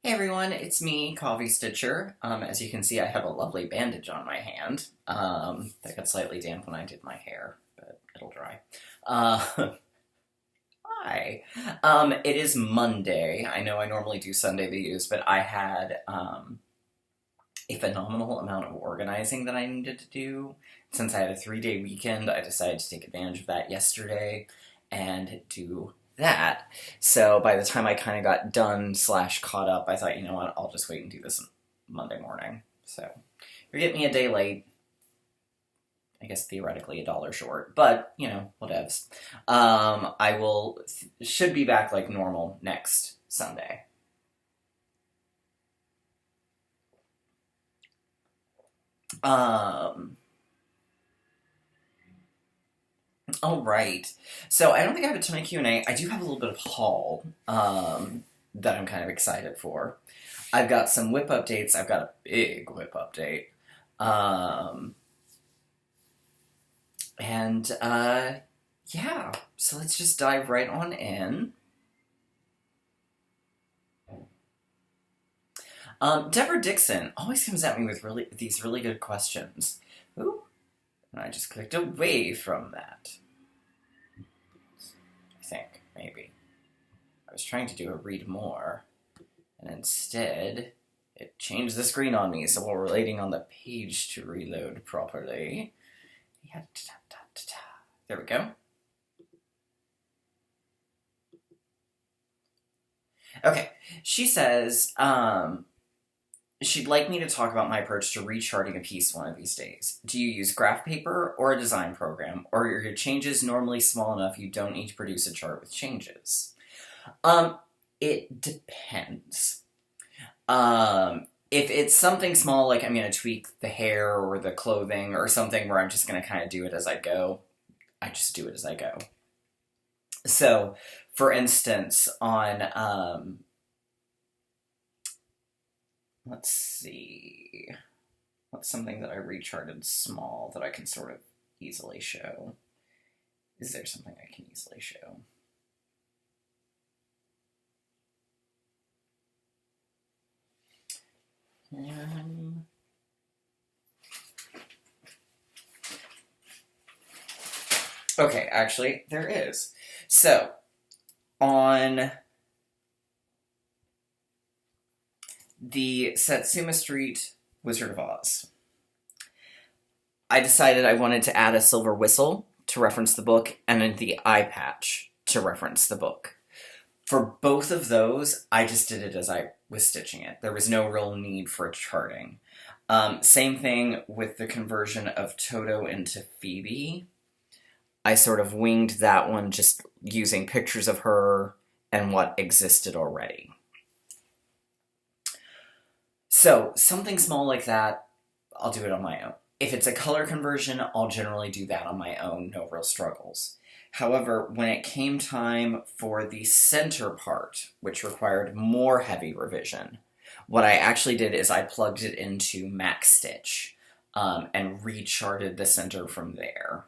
Hey everyone, it's me, Coffee Stitcher. As you can see, I have a lovely bandage on my hand. That got slightly damp when I did my hair, but it'll dry. Uh, Hi. It is Monday. I know I normally do Sunday videos, but I had a phenomenal amount of organizing that I needed to do. Since I had a 3-day weekend, I decided to take advantage of that yesterday and do that. So by the time I kind of got done / caught up, I thought, you know what, I'll just wait and do this Monday morning. So you're getting me a day late. I guess theoretically $1 short, but you know, whatevs. I should be back like normal next Sunday. All right. So I don't think I have a ton of Q&A. I do have a little bit of haul that I'm kind of excited for. I've got some whip updates. I've got a big whip update. Yeah. So let's just dive right on in. Deborah Dixon always comes at me with these really good questions. Ooh. And I just clicked away from that. I think, maybe. I was trying to do a read more, and instead, it changed the screen on me, so while we're waiting on the page to reload properly, there we go. Okay, she says, she'd like me to talk about my approach to recharting a piece one of these days. Do you use graph paper or a design program? Or are your changes normally small enough you don't need to produce a chart with changes? It depends. If it's something small, like I'm going to tweak the hair or the clothing or something where I'm just going to kind of do it as I go, I just do it as I go. So, for instance, on, let's see, what's something that I recharted small that I can sort of easily show? Is there something I can easily show? Okay, actually, there is. So, on the Satsuma Street Wizard of Oz, I decided I wanted to add a silver whistle to reference the book and the eye patch to reference the book. For both of those, I just did it as I was stitching it. There was no real need for charting. Same thing with the conversion of Toto into Phoebe. I sort of winged that one just using pictures of her and what existed already. So, something small like that, I'll do it on my own. If it's a color conversion, I'll generally do that on my own, no real struggles. However, when it came time for the center part, which required more heavy revision, what I actually did is I plugged it into Max Stitch and recharted the center from there.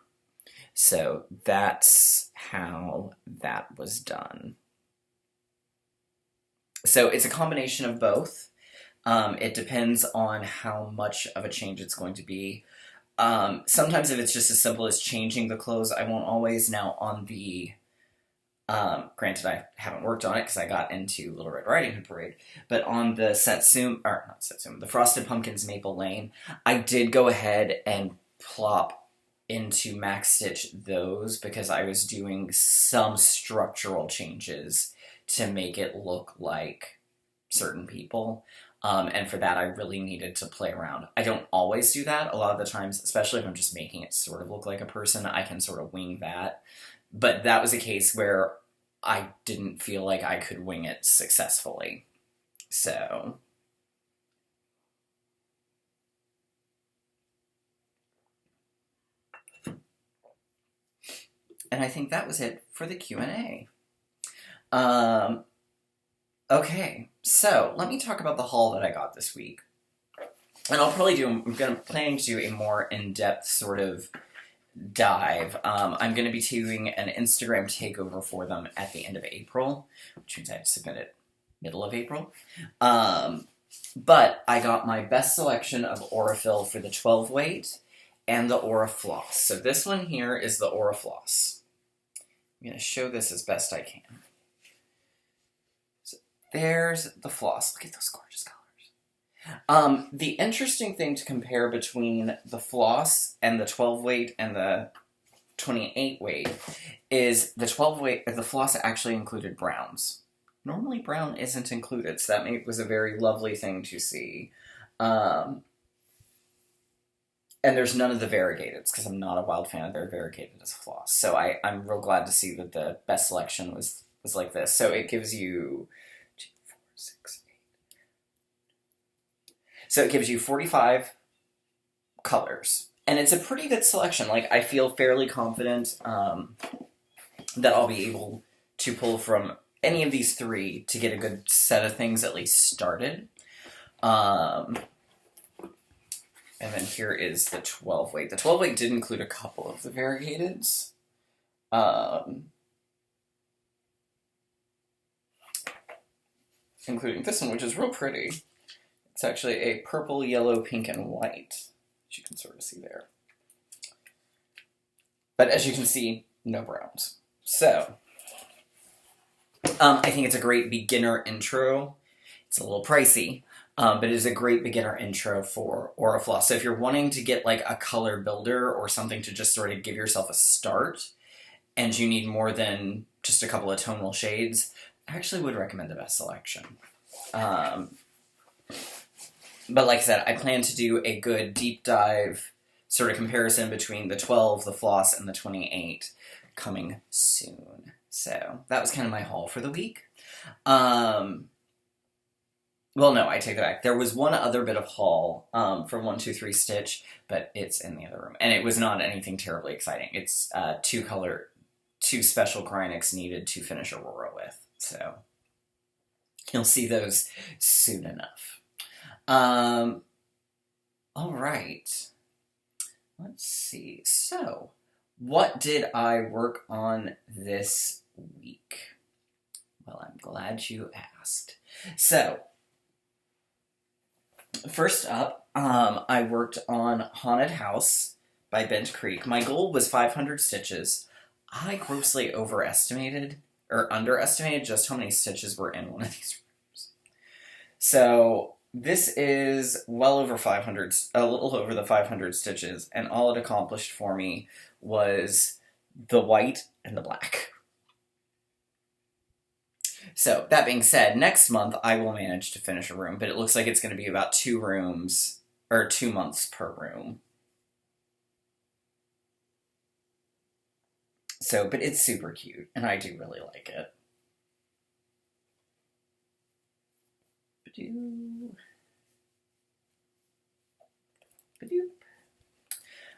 So that's how that was done. So it's a combination of both. It depends on how much of a change it's going to be. Sometimes if it's just as simple as changing the clothes, I won't always. Now on the, granted I haven't worked on it because I got into Little Red Riding Hood Parade, but on the the Frosted Pumpkins Maple Lane, I did go ahead and plop into Max Stitch those because I was doing some structural changes to make it look like certain people. And for that, I really needed to play around. I don't always do that. A lot of the times, especially if I'm just making it sort of look like a person, I can sort of wing that. But that was a case where I didn't feel like I could wing it successfully. So, and I think that was it for the Q&A. Okay, so let me talk about the haul that I got this week. And I'm planning to do a more in-depth sort of dive. I'm going to be doing an Instagram takeover for them at the end of April, which means I have to submit it middle of April. But I got my best selection of Aurifil for the 12 weight and the Aura Floss. So this one here is the Aura Floss. I'm going to show this as best I can. So there's the floss. Look at those gorgeous colors. The interesting thing to compare between the floss and the 12 weight and the 28 weight is the 12 weight, the floss actually included browns. Normally brown isn't included, so that was a very lovely thing to see. And there's none of the variegateds, because I'm not a wild fan of their variegated as a floss. So I'm real glad to see that the best selection was like this. So it gives you 2, 4, 6, 8. So it gives you 45 colors. And it's a pretty good selection. Like, I feel fairly confident that I'll be able to pull from any of these 3 to get a good set of things at least started. And then here is the 12 weight. The 12 weight did include a couple of the variegateds. Including this one, which is real pretty. It's actually a purple, yellow, pink, and white, which you can sort of see there. But as you can see, no browns. So, I think it's a great beginner intro. It's a little pricey. But it is a great beginner intro for Aura Floss. So if you're wanting to get like a color builder or something to just sort of give yourself a start, and you need more than just a couple of tonal shades, I actually would recommend the best selection. But like I said, I plan to do a good deep dive sort of comparison between the 12, the floss, and the 28 coming soon. So that was kind of my haul for the week. Well, no, I take that back. There was one other bit of haul from 123 Stitch, but it's in the other room. And it was not anything terribly exciting. It's 2 special Krynics needed to finish Aurora with. So you'll see those soon enough. All right. Let's see. So, what did I work on this week? Well, I'm glad you asked. So, first up, I worked on Haunted House by Bent Creek. My goal was 500 stitches. I grossly overestimated, or underestimated, just how many stitches were in one of these rooms. So, this is well over 500, a little over the 500 stitches, and all it accomplished for me was the white and the black. So, that being said, next month I will manage to finish a room, but it looks like it's going to be about 2 rooms, or 2 months per room. So, but it's super cute, and I do really like it.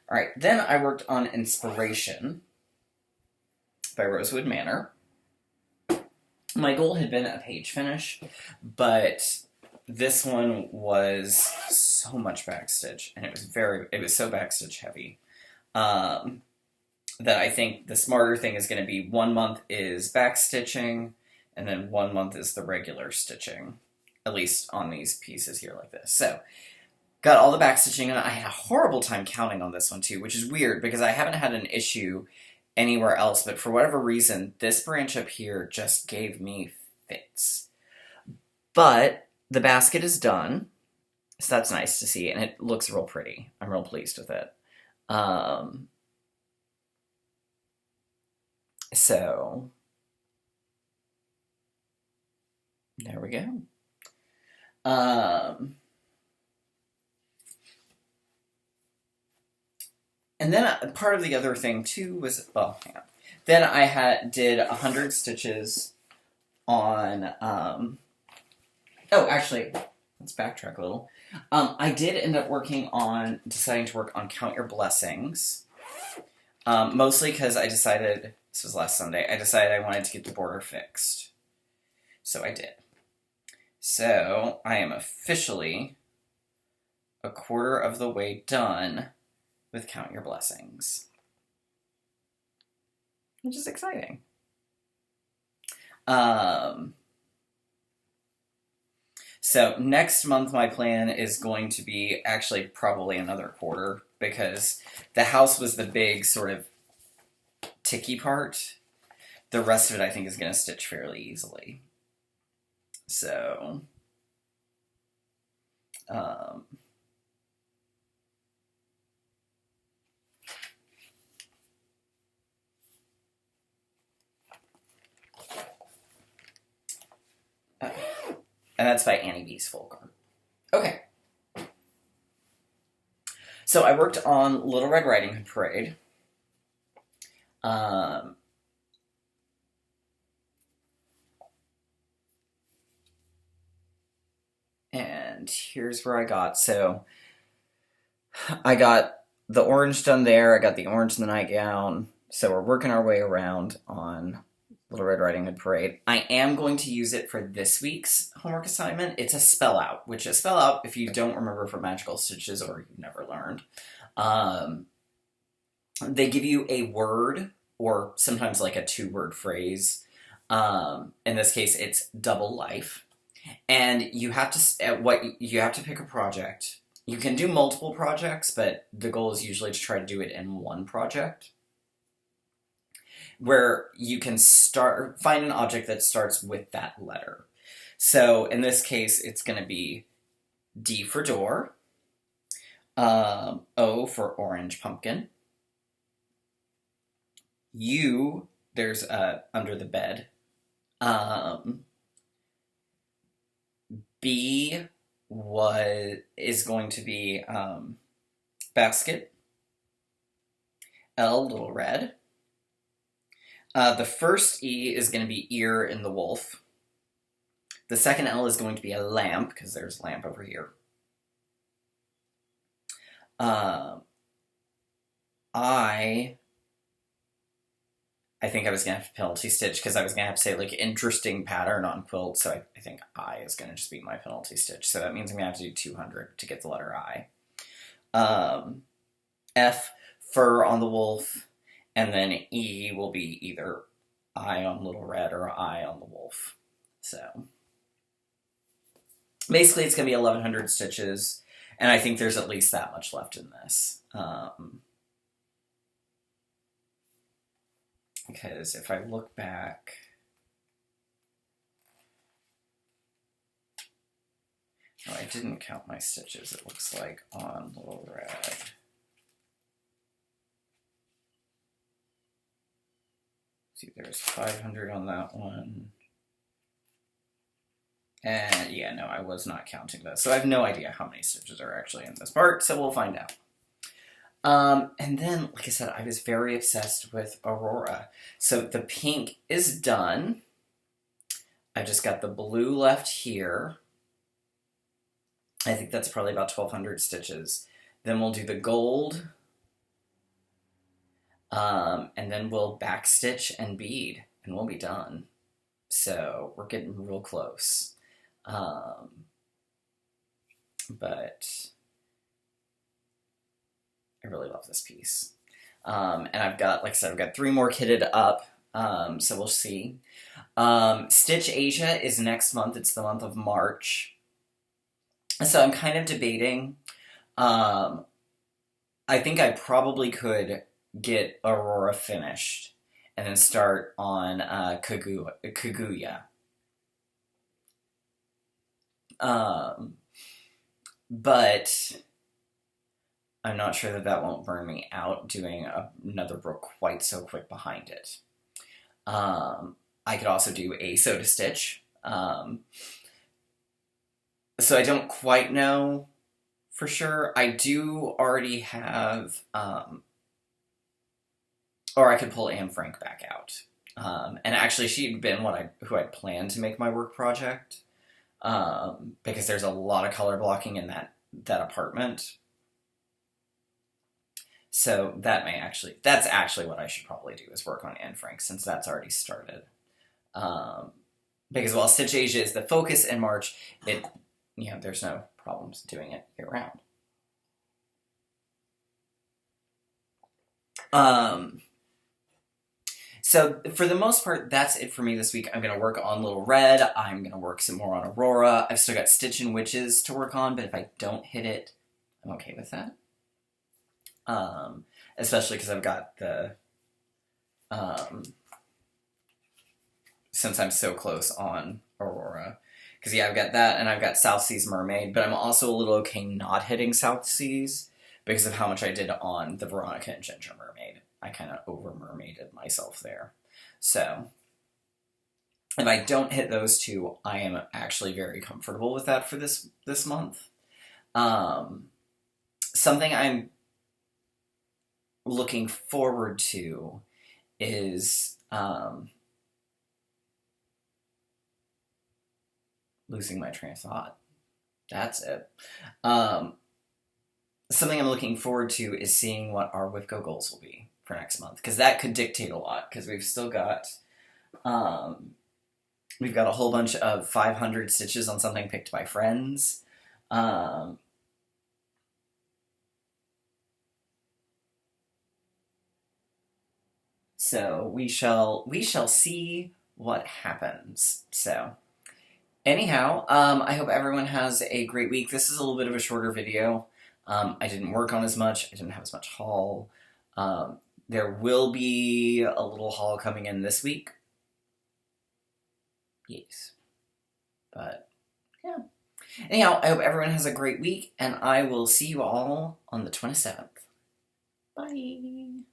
Alright, then I worked on Inspiration by Rosewood Manor. My goal had been a page finish, but this one was so much backstitch, and it was so backstitch heavy, that I think the smarter thing is going to be 1 month is backstitching, and then 1 month is the regular stitching, at least on these pieces here like this. So, got all the backstitching, and I had a horrible time counting on this one too, which is weird because I haven't had an issue anywhere else, but for whatever reason, this branch up here just gave me fits. But the basket is done, so that's nice to see, and it looks real pretty. I'm real pleased with it. So, there we go. And then part of the other thing too was, well, hang on. Then I did 100 stitches on, oh, actually, let's backtrack a little. I did end up deciding to work on Count Your Blessings. Mostly because this was last Sunday, I decided I wanted to get the border fixed. So I did. So, I am officially a quarter of the way done with Count Your Blessings, which is exciting. So next month, my plan is going to be actually probably another quarter because the house was the big sort of ticky part. The rest of it, I think, is going to stitch fairly easily. So, um, and that's by Annie B's Folk Art. Okay. So I worked on Little Red Riding Hood Parade. And here's where I got. So I got the orange done there. I got the orange in the nightgown. So we're working our way around on Little Red Riding Hood Parade. I am going to use it for this week's homework assignment. It's a spell out, which a spell out, if you don't remember from Magical Stitches or you've never learned, they give you a word or sometimes like a 2-word phrase. In this case, it's double life. And you have to pick a project. You can do multiple projects, but the goal is usually to try to do it in one project, where you can find an object that starts with that letter. So in this case, it's going to be D for door, O for orange pumpkin, U, there's under the bed, B is going to be basket, L, little red. The first E is going to be ear in the wolf. The second L is going to be a lamp, because there's lamp over here. I think I was going to have to penalty stitch because I was going to have to say, like, interesting pattern on quilt, so I think I is going to just be my penalty stitch. So that means I'm going to have to do 200 to get the letter I. F, fur on the wolf, and then E will be either I on Little Red or I on the wolf. So basically it's going to be 1,100 stitches, and I think there's at least that much left in this. Because if I look back, oh, I didn't count my stitches, it looks like, on Little Red. See, there's 500 on that one. And yeah, no, I was not counting those. So I have no idea how many stitches are actually in this part, so we'll find out. And then, like I said, I was very obsessed with Aurora. So the pink is done. I just got the blue left here. I think that's probably about 1,200 stitches. Then we'll do the gold. And then we'll backstitch and bead, and we'll be done. So we're getting real close. But I really love this piece. And I've got, like I said, I've got 3 more kitted up, so we'll see. Stitch Asia is next month. It's the month of March. So I'm kind of debating. I think I probably could get Aurora finished and then start on Kaguya. But I'm not sure that won't burn me out doing another Brooke quite so quick behind it. I could also do a Soda Stitch. So I don't quite know for sure. I do already have, or I could pull Anne Frank back out. And actually she'd been who I'd planned to make my work project. Because there's a lot of color blocking in that apartment. So that's actually what I should probably do, is work on Anne Frank, since that's already started. Because while Stitch Asia is the focus in March, there's no problems doing it year round. So for the most part, that's it for me this week. I'm going to work on Little Red. I'm going to work some more on Aurora. I've still got Stitch and Witches to work on, but if I don't hit it, I'm okay with that. Especially because I've got the... since I'm so close on Aurora. Because, yeah, I've got that, and I've got South Seas Mermaid, but I'm also a little okay not hitting South Seas because of how much I did on the Veronica and Ginger Mermaid. I kind of over-mermaided myself there. So, if I don't hit those two, I am actually very comfortable with that for this month. Something I'm looking forward to is... losing my train of thought. That's it. Something I'm looking forward to is seeing what our WIPCO goals will be for next month, because that could dictate a lot, because we've still got, we've got a whole bunch of 500 stitches on something picked by friends. So we shall see what happens. So... anyhow, I hope everyone has a great week. This is a little bit of a shorter video. I didn't work on as much. I didn't have as much haul. There will be a little haul coming in this week. Yes. But, yeah. Anyhow, I hope everyone has a great week, and I will see you all on the 27th. Bye.